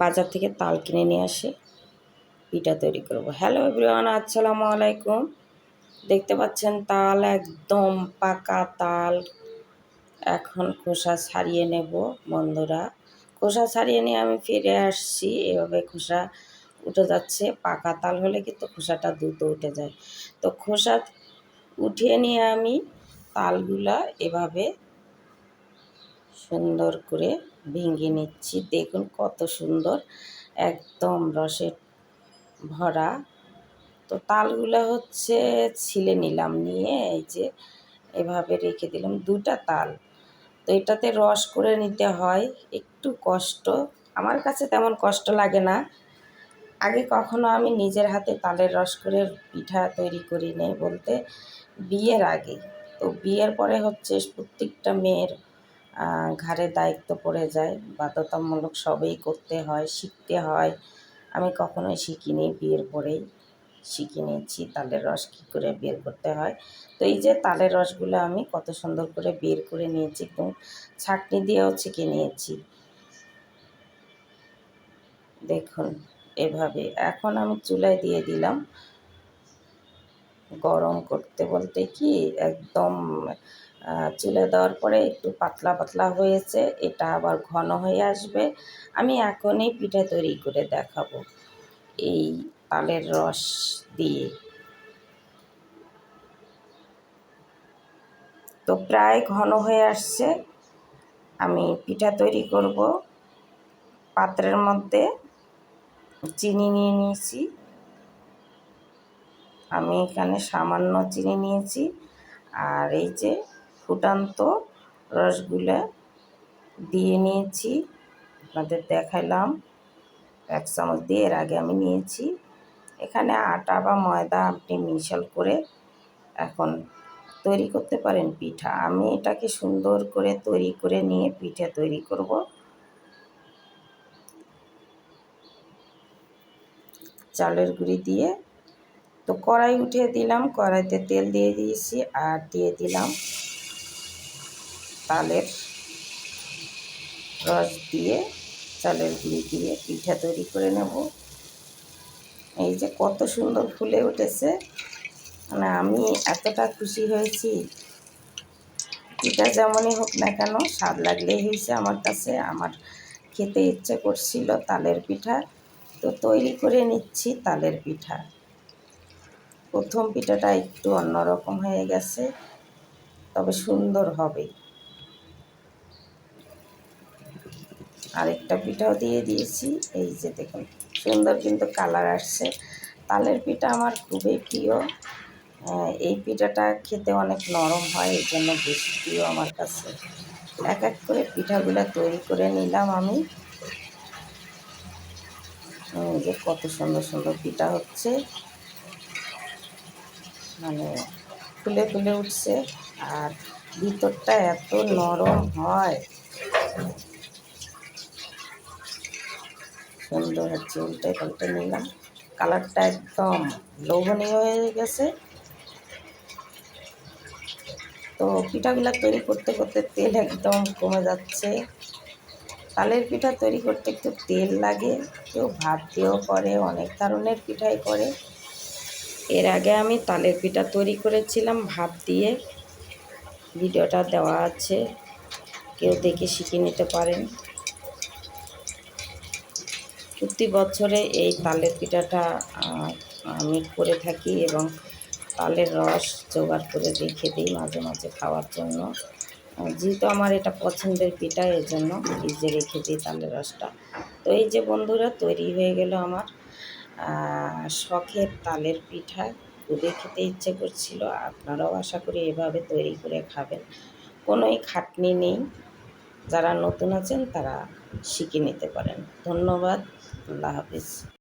বাজার থেকে তাল কিনে নিয়ে আসে পিঠা তৈরি করব। হ্যালো এভরিওয়ান, আসসালামু আলাইকুম। দেখতে পাচ্ছেন তাল একদম পাকা তাল। এখন খোসা ছাড়িয়ে নেব বন্ধুরা। খোসা ছাড়িয়ে নিয়ে আমি ফিরে আসছি। এভাবে খোসা উঠে যাচ্ছে। পাকা তাল হলে কিন্তু খোসাটা দ্রুত উঠে যায়। তো খোসা উঠিয়ে নিয়ে আমি তালগুলা এভাবে সুন্দর করে ভেঙে নিচ্ছি। দেখুন কত সুন্দর, একদম রসে ভরা। তো তালগুলো হচ্ছে ছিলে নিলাম, নিয়ে এই যে এভাবে রেখে দিলাম। দুটা তাল, তো এটাতে রস করে নিতে হয়, একটু কষ্ট। আমার কাছে তেমন কষ্ট লাগে না। আগে কখনো আমি নিজের হাতে তালের রস করে পিঠা তৈরি করি নাই, বলতে বিয়ের আগে। তো বিয়ের পরে হচ্ছে প্রত্যেকটা মেয়ের ঘাড়ে দায়িত্ব পড়ে যায়, বাধ্যতামূলক সবই করতে হয়, শিখতে হয়। আমি কখনোই শিখিনি, বিয়ের পরেই শিখে নিয়েছি তালের রস কী করে বের করতে হয়। তো এই যে তালের রসগুলো আমি কত সুন্দর করে বের করে নিয়েছি, একদম ছাঁকনি দিয়েও ছেঁকে নিয়েছি। দেখুন এভাবে। এখন আমি চুলায় দিয়ে দিলাম গরম করতে, বলতে কি একদম চুলে দেওয়ার পরে একটু পাতলা পাতলা হয়েছে, এটা আবার ঘন হয়ে আসবে। আমি এখনই পিঠা তৈরি করে দেখাবো এই তালের রস দিয়ে। তো প্রায় ঘন হয়ে আসছে। আমি পিঠা তৈরি করব। পাত্রের মধ্যে চিনি নিয়ে নিয়েছি, আমি এখানে সামান্য চিনি নিয়েছি। আর এই যে ফুটান্ত রসগুলো দিয়ে নিয়েছি, আপনাদের দেখাইলাম। 1 চামচ দিয়ে এর আগে আমি নিয়েছি। এখানে আটা বা ময়দা আপনি মিশাল করে এখন তৈরি করতে পারেন পিঠা। আমি এটাকে সুন্দর করে তৈরি করে নিয়ে পিঠা তৈরি করব। চালের গুঁড়ি দিয়ে তো কড়াই উঠিয়ে দিলাম, কড়াইতে তেল দিয়ে দিয়েছি, আর দিয়ে দিলাম তালের রস দিয়ে, চালের গুঁড়ি দিয়ে পিঠা তৈরি করে নেব। এই যে কত সুন্দর ফুলে উঠেছে, মানে আমি এতটা খুশি হয়েছি। পিঠা যেমনই হোক না কেন, স্বাদ লাগলেই হয়েছে আমার কাছে। আমার খেতে ইচ্ছে করছিল তালের পিঠা, তো তৈরি করে নিচ্ছি তালের পিঠা। প্রথম পিঠাটা একটু অন্যরকম হয়ে গেছে, তবে সুন্দর হবে। আরেকটা পিঠাও দিয়ে দিয়েছি। এই যে দেখুন সুন্দর কিন্তু কালার আসছে। তালের পিঠা আমার খুবই প্রিয়। এই পিঠাটা খেতে অনেক নরম হয়, এই জন্য বেশি প্রিয় আমার কাছে। এক এক করে পিঠাগুলো তৈরি করে নিলাম আমি। যে কত সুন্দর সুন্দর পিঠা হচ্ছে, মানে ফুলে ফুলে উঠছে। আর ভিতরটা এত নরম হয়, সুন্দর হচ্ছে। উল্টে পাল্টে নিলাম, কালারটা একদম লোভনীয় হয়ে গেছে। তো পিঠাগুলো তৈরি করতে করতে তেল একদম কমে যাচ্ছে। তালের পিঠা তৈরি করতে একটু তেল লাগে, কেউ ভাত দিয়েও করে, অনেক ধরনের পিঠাই করে। এর আগে আমি তালের পিঠা তৈরি করেছিলাম ভাত দিয়ে, ভিডিওটা দেওয়া আছে, কেউ দেখে শিখে নিতে পারেন। প্রতি বছরে এই তালের পিঠাটা আমি করে থাকি, এবং তালের রস জোগাড় করে রেখে দিই মাঝে মাঝে খাওয়ার জন্য। যেহেতু আমার এটা পছন্দের পিঠা, এর জন্য ফ্রিজে রেখে দিই তালের রসটা। তো এই যে বন্ধুরা, তৈরি হয়ে গেল আমার শখের তালের পিঠা। খুবই খেতে ইচ্ছে করছিল। আপনারাও আশা করি এভাবে তৈরি করে খাবেন, কোনোই খাটনি নেই। যারা নতুন আছেন তারা শিখে নিতে পারেন। ধন্যবাদ, আল্লাহ হাফিজ।